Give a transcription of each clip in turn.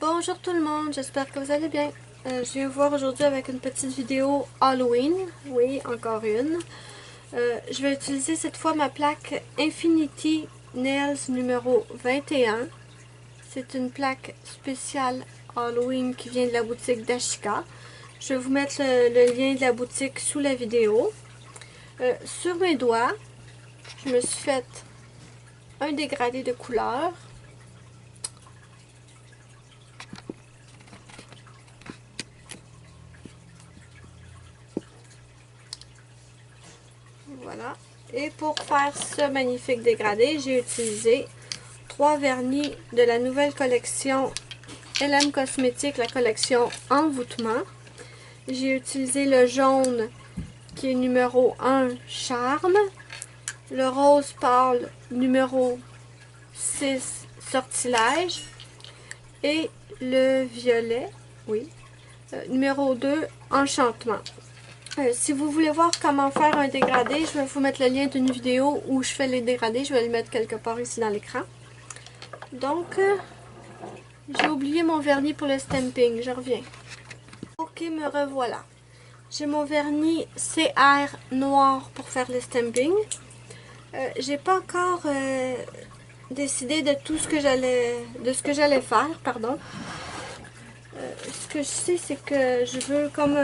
Bonjour tout le monde, j'espère que vous allez bien. Je viens vous voir aujourd'hui avec une petite vidéo Halloween. Oui, encore une. Je vais utiliser cette fois ma plaque Infinity Nails numéro 21. C'est une plaque spéciale Halloween qui vient de la boutique d'Ashika. Je vais vous mettre le lien de la boutique sous la vidéo. Sur mes doigts, je me suis fait un dégradé de couleur. Voilà. Et pour faire ce magnifique dégradé, j'ai utilisé 3 vernis de la nouvelle collection LM Cosmétique, la collection Envoûtement. J'ai utilisé le jaune qui est numéro 1 Charme, le rose pâle numéro 6 Sortilège et le violet, oui, numéro 2 Enchantement. Si vous voulez voir comment faire un dégradé, je vais vous mettre le lien d'une vidéo où je fais les dégradés. Je vais le mettre quelque part ici dans l'écran. Donc, j'ai oublié mon vernis pour le stamping. Je reviens. Ok, me revoilà. J'ai mon vernis CR noir pour faire le stamping. J'ai pas encore décidé de tout ce que j'allais faire, pardon. Ce que je sais, c'est que je veux comme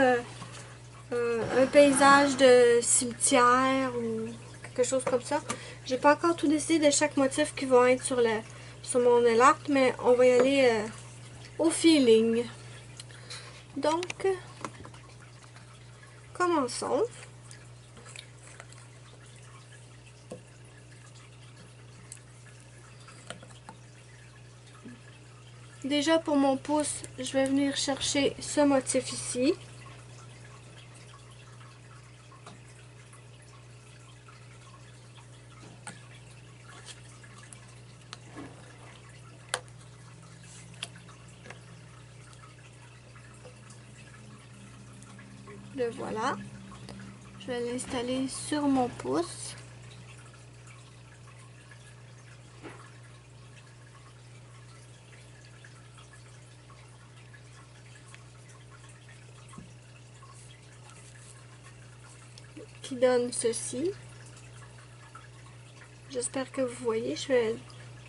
un paysage de cimetière ou quelque chose comme ça. J'ai pas encore tout décidé de chaque motif qui va être sur mon nail art, mais on va y aller au feeling. Donc, commençons. Déjà pour mon pouce, je vais venir chercher ce motif ici. Le voilà. Je vais l'installer sur mon pouce. Qui donne ceci. J'espère que vous voyez.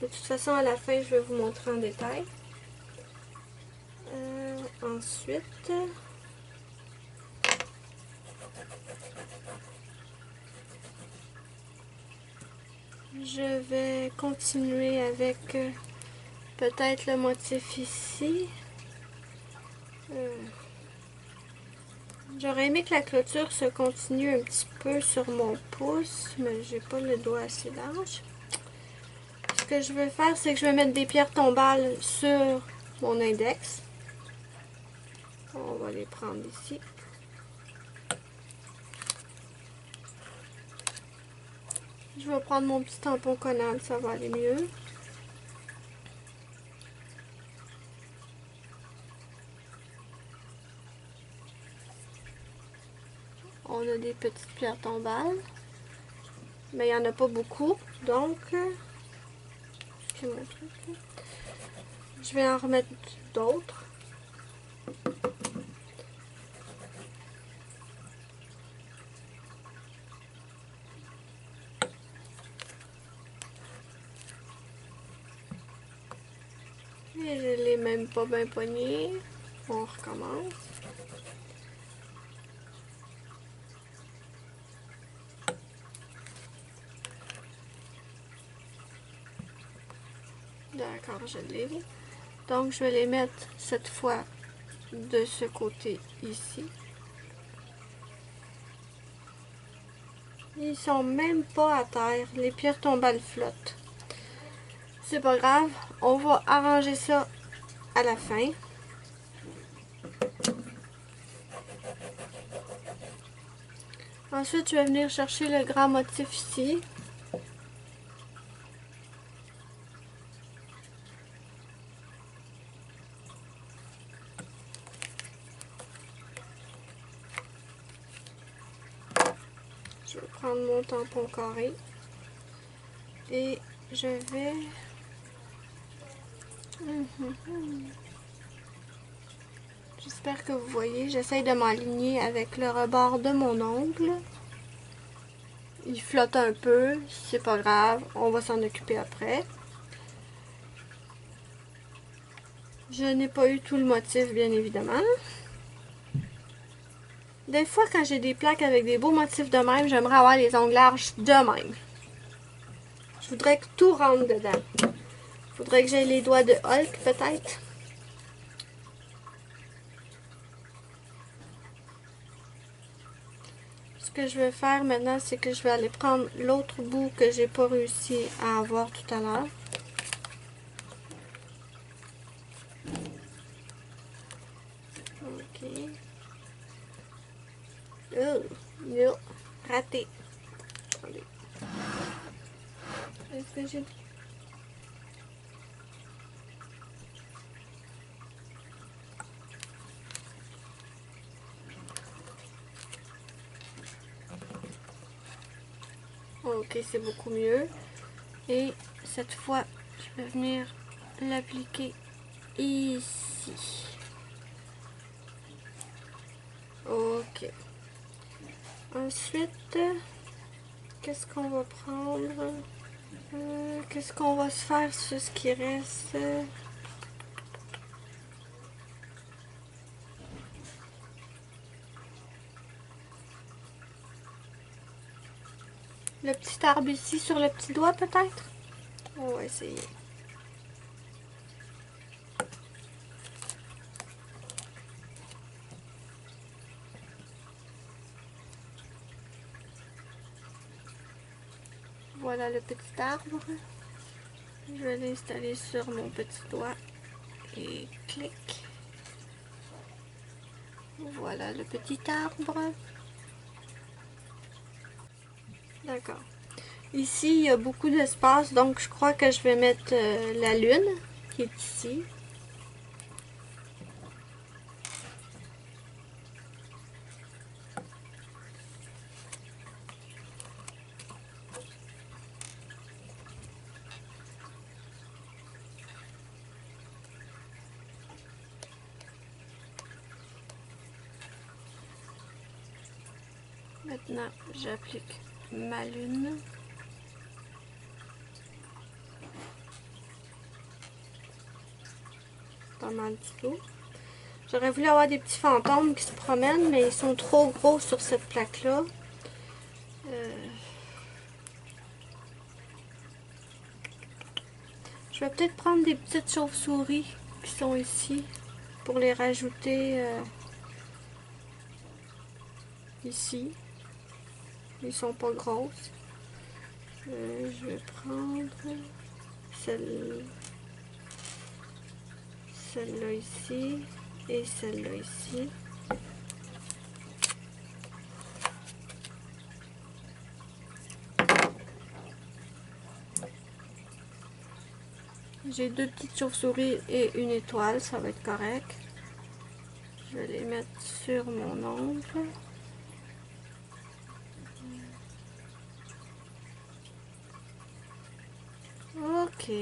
De toute façon, à la fin, je vais vous montrer en détail. Ensuite, je vais continuer avec peut-être le motif ici. J'aurais aimé que la clôture se continue un petit peu sur mon pouce, mais j'ai pas le doigt assez large. Ce que je vais faire, c'est que je vais mettre des pierres tombales sur mon index. On va les prendre ici. Je vais prendre mon petit tampon collant, ça va aller mieux. On a des petites pierres tombales, mais il n'y en a pas beaucoup, donc je vais en remettre d'autres. Et je l'ai même pas bien pogné. On recommence. D'accord, je l'ai. Donc, je vais les mettre cette fois de ce côté ici. Ils sont même pas à terre. Les pierres tombales flottent. C'est pas grave. On va arranger ça à la fin. Ensuite, je vais venir chercher le grand motif ici. Je vais prendre mon tampon carré et je vais J'espère que vous voyez, j'essaye de m'aligner avec le rebord de mon ongle. Il flotte un peu, c'est pas grave, on va s'en occuper après. Je n'ai pas eu tout le motif, bien évidemment. Des fois, quand j'ai des plaques avec des beaux motifs de même, j'aimerais avoir les ongles larges de même. Je voudrais que tout rentre dedans. Il faudrait que j'aie les doigts de Hulk, peut-être. Ce que je vais faire maintenant, c'est que je vais aller prendre l'autre bout que j'ai pas réussi à avoir tout à l'heure. Ok. Oh, non, raté. Attendez. Est-ce que j'ai... Ok, c'est beaucoup mieux. Et cette fois, je vais venir l'appliquer ici. Ok. Ensuite, qu'est-ce qu'on va prendre? Qu'est-ce qu'on va se faire sur ce qui reste? Le petit arbre ici sur le petit doigt peut-être? On va essayer. Voilà le petit arbre. Je vais l'installer sur mon petit doigt et clic. Voilà le petit arbre. D'accord. Ici, il y a beaucoup d'espace, donc je crois que je vais mettre la lune qui est ici. Maintenant, j'applique ma lune. Pas mal du tout. J'aurais voulu avoir des petits fantômes qui se promènent, mais ils sont trop gros sur cette plaque-là. Je vais peut-être prendre des petites chauves-souris qui sont ici pour les rajouter ici. Ils sont pas grosses. Je vais prendre celle-là ici et celle-là ici. J'ai deux petites chauves-souris et une étoile, ça va être correct. Je vais les mettre sur mon ongle. Ok.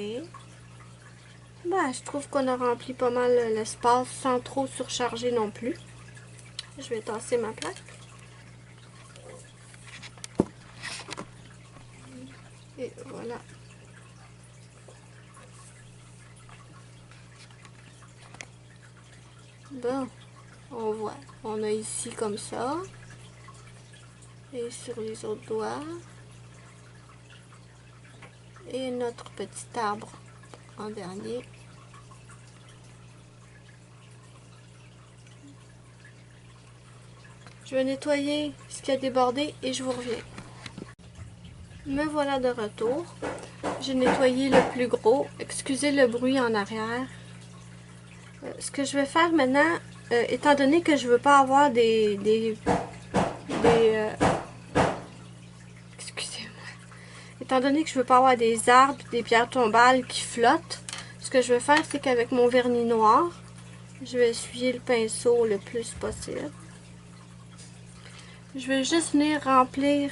Ben, je trouve qu'on a rempli pas mal l'espace sans trop surcharger non plus. Je vais tasser ma plaque. Et voilà. Bon, on voit. On a ici comme ça. Et sur les autres doigts. Et notre petit arbre en dernier. Je vais nettoyer ce qui a débordé et je vous reviens. Me voilà de retour. J'ai nettoyé le plus gros. Excusez le bruit en arrière. Ce que je vais faire maintenant, étant donné que je veux pas avoir excusez-moi. Étant donné que je veux pas avoir des arbres, des pierres tombales qui flottent, ce que je vais faire, c'est qu'avec mon vernis noir, je vais essuyer le pinceau le plus possible. Je vais juste venir remplir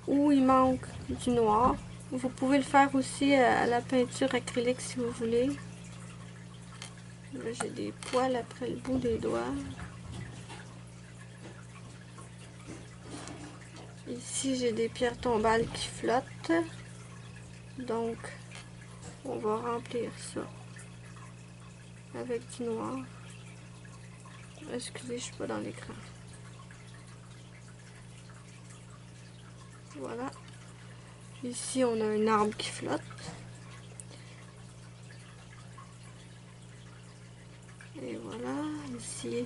où il manque du noir. Vous pouvez le faire aussi à la peinture acrylique si vous voulez. Là, j'ai des poils après le bout des doigts. Ici, j'ai des pierres tombales qui flottent. Donc, on va remplir ça avec du noir. Excusez, je suis pas dans l'écran. Voilà. Ici, on a un arbre qui flotte. Et voilà. Ici,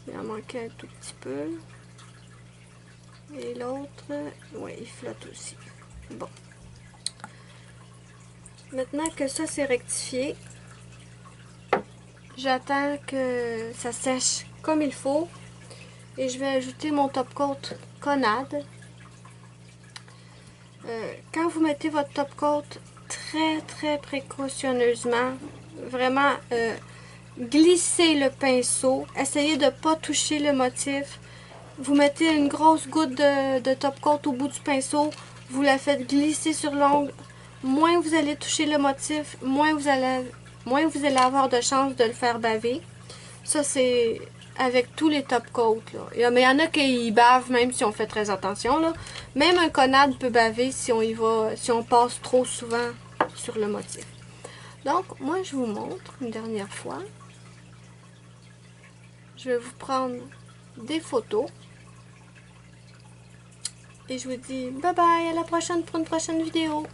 il en manquait un tout petit peu. Et l'autre, ouais, il flotte aussi. Bon. Maintenant que ça c'est rectifié, j'attends que ça sèche comme il faut. Et je vais ajouter mon top coat Conad. Quand vous mettez votre top coat, très précautionneusement, vraiment glissez le pinceau. Essayez de ne pas toucher le motif. Vous mettez une grosse goutte de top coat au bout du pinceau. Vous la faites glisser sur l'ongle. Moins vous allez toucher le motif, moins vous allez avoir de chances de le faire baver. Ça, c'est avec tous les top coats. Là. Mais il y en a qui bavent même si on fait très attention. Là. Même un Conad peut baver si on y va, si on passe trop souvent sur le motif. Donc, moi, je vous montre une dernière fois. Je vais vous prendre des photos. Et je vous dis bye bye, à la prochaine pour une prochaine vidéo.